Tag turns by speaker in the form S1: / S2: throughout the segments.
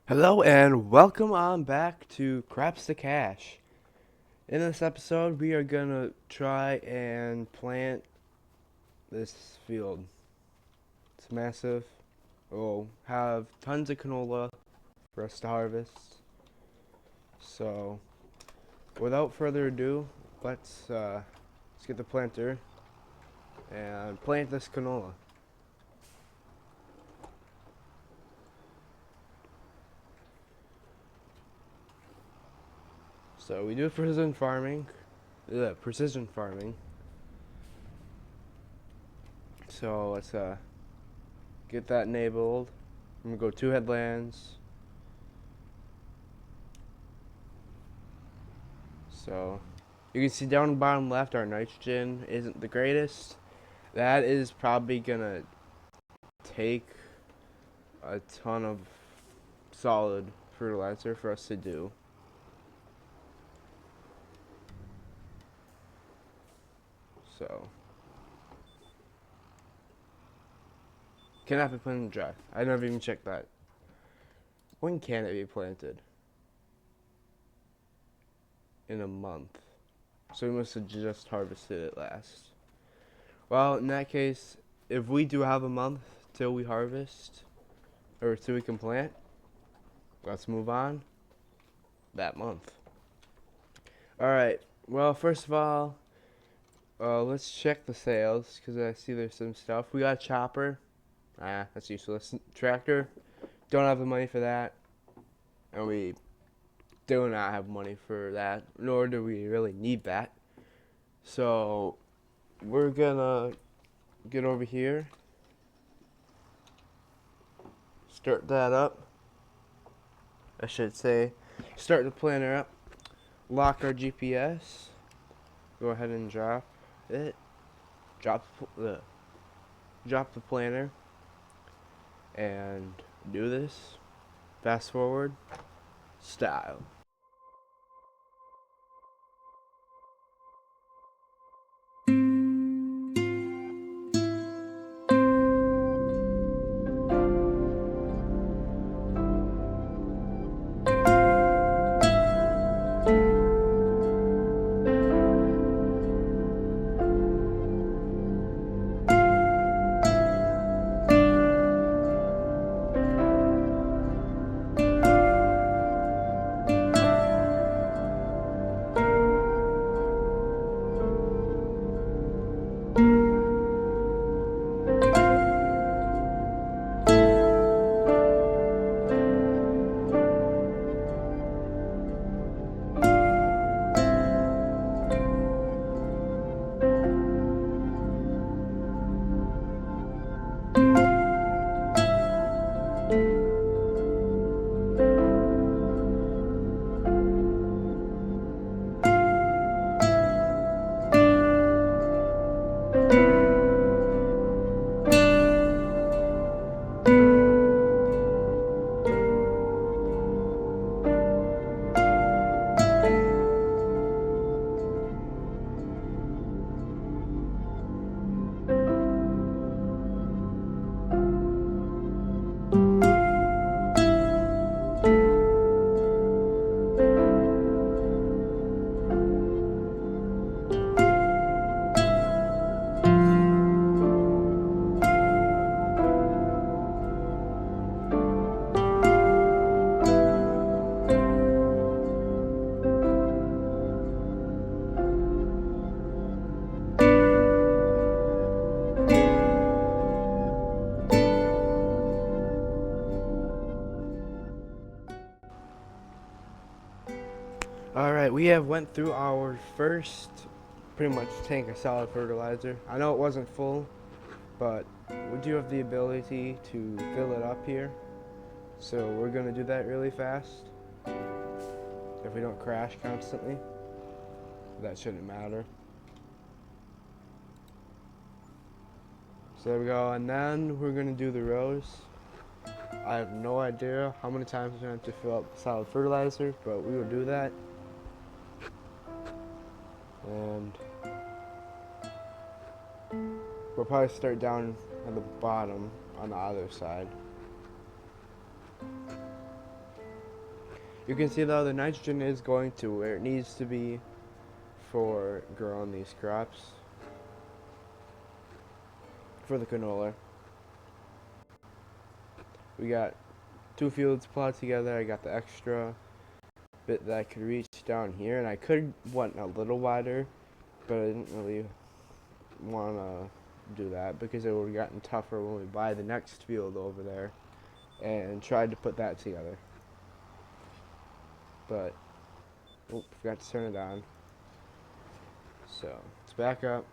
S1: Hello and welcome on back to Craps to Cash. In this episode, we are gonna try and plant this field. It's massive. We'll have tons of canola for us to harvest. So, without further ado, let's get the planter and plant this canola. So we do precision farming. So let's get that enabled. I'm gonna go 2 headlands. So you can see down the bottom left our nitrogen isn't the greatest. That is probably gonna take a ton of solid fertilizer for us to do. So cannot be planted dry. I never even checked that. When can it be planted? In a month. So we must have just harvested it last. Well, in that case, if we do have a month till we harvest, or till we can plant, let's move on that month. Alright, well, first of all, let's check the sales, because I see there's some stuff. We got a chopper. That's useless. Tractor. Don't have the money for that. And we do not have money for that, nor do we really need that. So, we're gonna get over here. Start that up. I should say, start the planter up. Lock our GPS. Go ahead and drop it. Drop the planter. And do this. Fast forward. Style. Alright, we have went through our first pretty much tank of solid fertilizer. I know it wasn't full, but we do have the ability to fill it up here. So we're going to do that really fast. If we don't crash constantly, that shouldn't matter. So there we go, and then we're going to do the rows. I have no idea how many times we're going to have to fill up solid fertilizer, but we will do that. And We'll probably start down at the bottom on the other side. You can see though the nitrogen is going to where it needs to be for growing these crops for the canola. We got 2 fields plotted together. I got the extra bit that I could reach down here, and I could went a little wider, but I didn't really want to do that because it would have gotten tougher when we buy the next field over there and tried to put that together. But forgot to turn it on. So let's back up,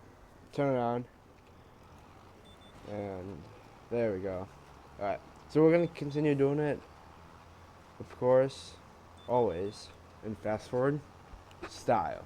S1: turn it on, and there we go. Alright, so we're going to continue doing it, of course, always in fast forward style.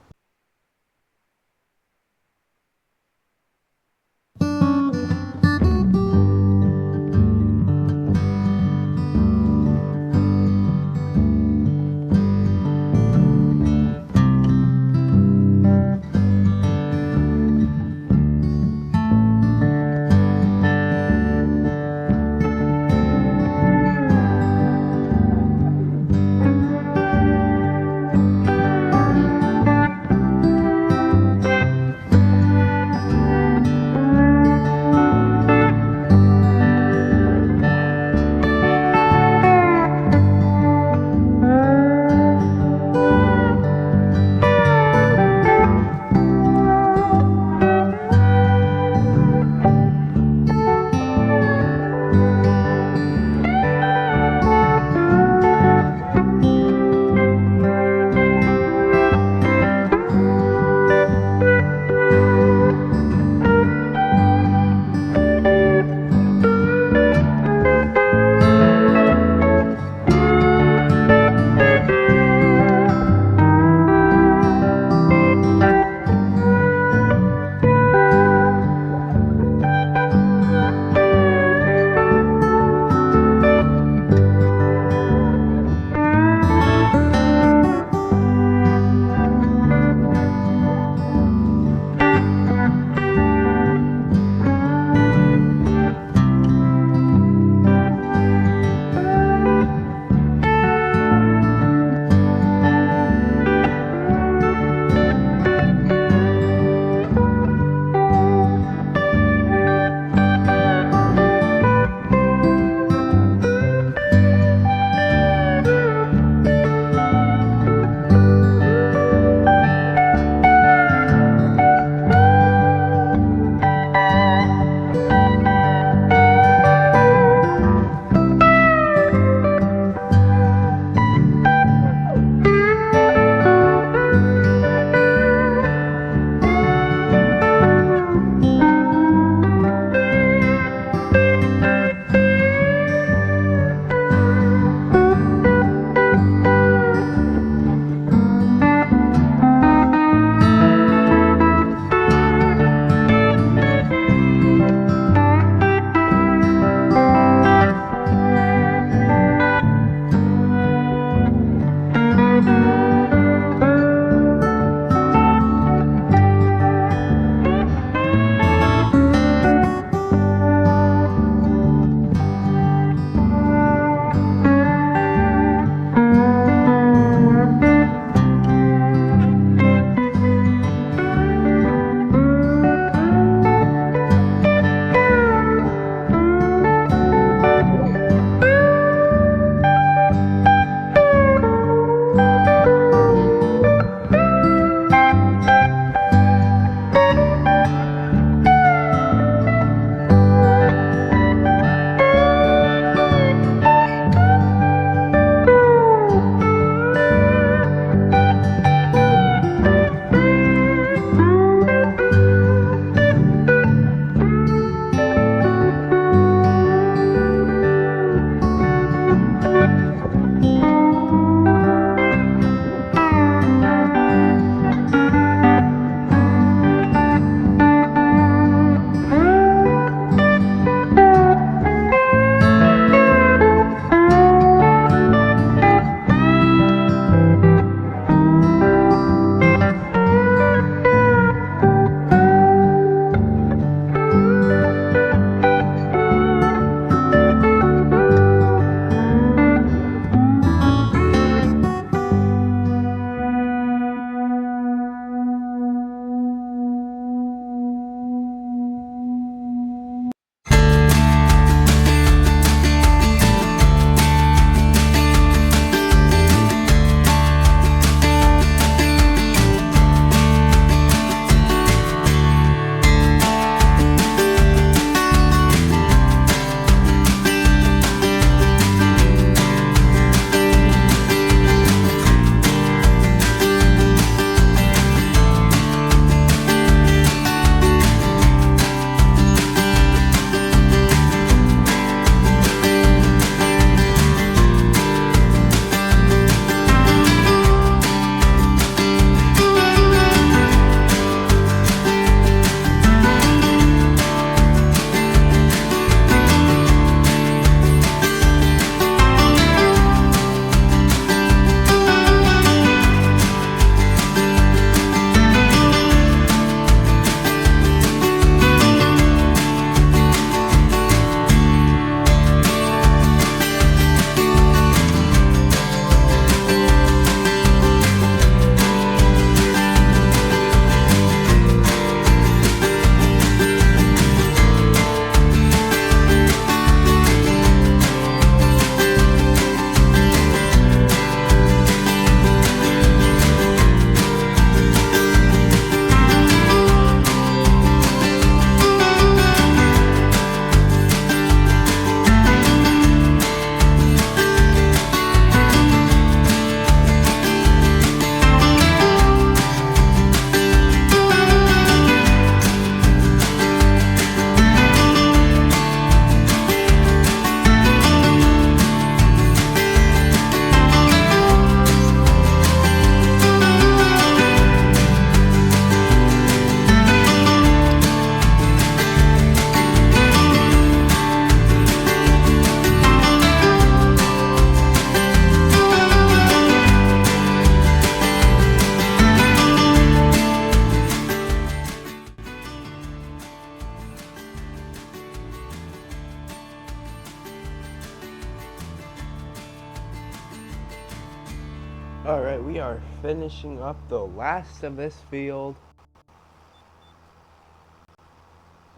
S1: Alright, we are finishing up the last of this field.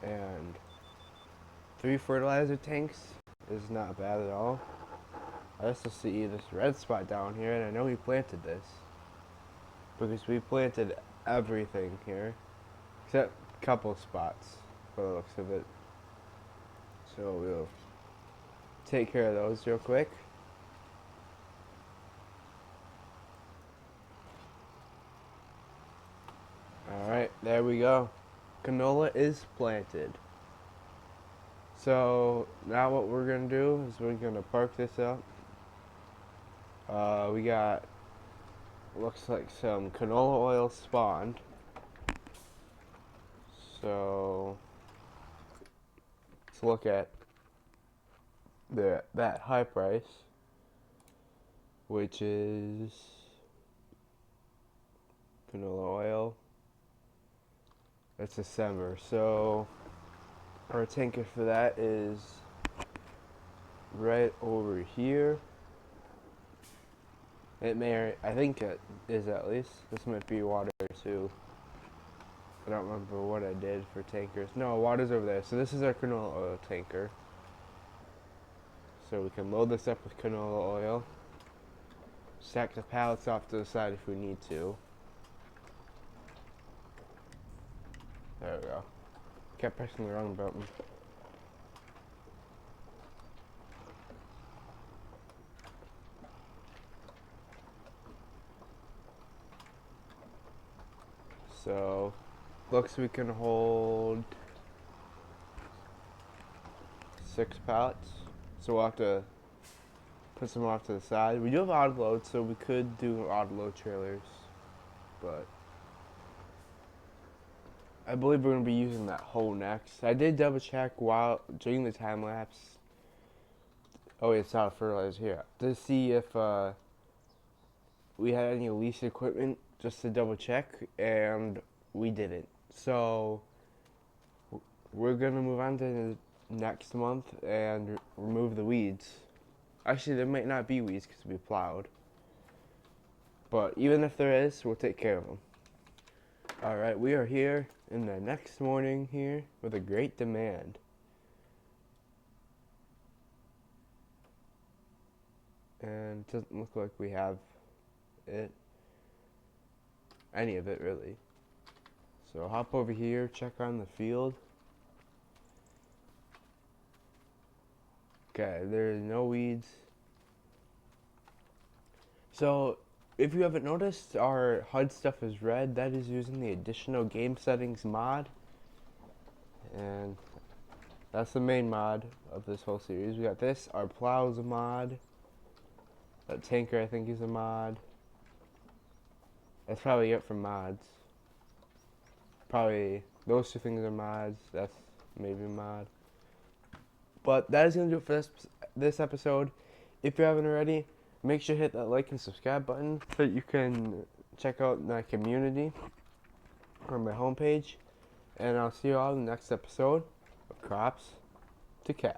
S1: And 3 fertilizer tanks is not bad at all. I also see this red spot down here, and I know we planted this. Because we planted everything here. Except a couple spots, for the looks of it. So we'll take care of those real quick. Alright, there we go. Canola is planted. So now what we're gonna do is we're gonna park this up. We got, looks like some canola oil spawned. So let's look at that high price, which is canola oil. That's December. So our tanker for that is right over here. It may, I think it is at least. This might be water too. I don't remember what I did for tankers. No, water's over there. So this is our canola oil tanker. So we can load this up with canola oil. Stack the pallets off to the side if we need to. There we go. Kept pressing the wrong button. So, looks we can hold 6 pallets. So we'll have to put some off to the side. We do have auto load, so we could do auto load trailers, but I believe we're gonna be using that hoe next. I did double check while during the time lapse. Oh, it's out of fertilizer here to see if we had any leased equipment, just to double check, and we didn't. So we're gonna move on to next month and remove the weeds. Actually, there might not be weeds because we plowed, but even if there is, we'll take care of them. Alright, we are here in the next morning here with a great demand. And it doesn't look like we have any of it really. So hop over here, check on the field. Okay, there's no weeds. So if you haven't noticed, our HUD stuff is red. That is using the additional game settings mod. And that's the main mod of this whole series. We got this, our plow is a mod. That tanker I think is a mod. That's probably it for mods. Probably those 2 things are mods. That's maybe a mod. But that is going to do it for this episode. If you haven't already, make sure to hit that like and subscribe button so that you can check out my community on my homepage. And I'll see you all in the next episode of Crops to Cash.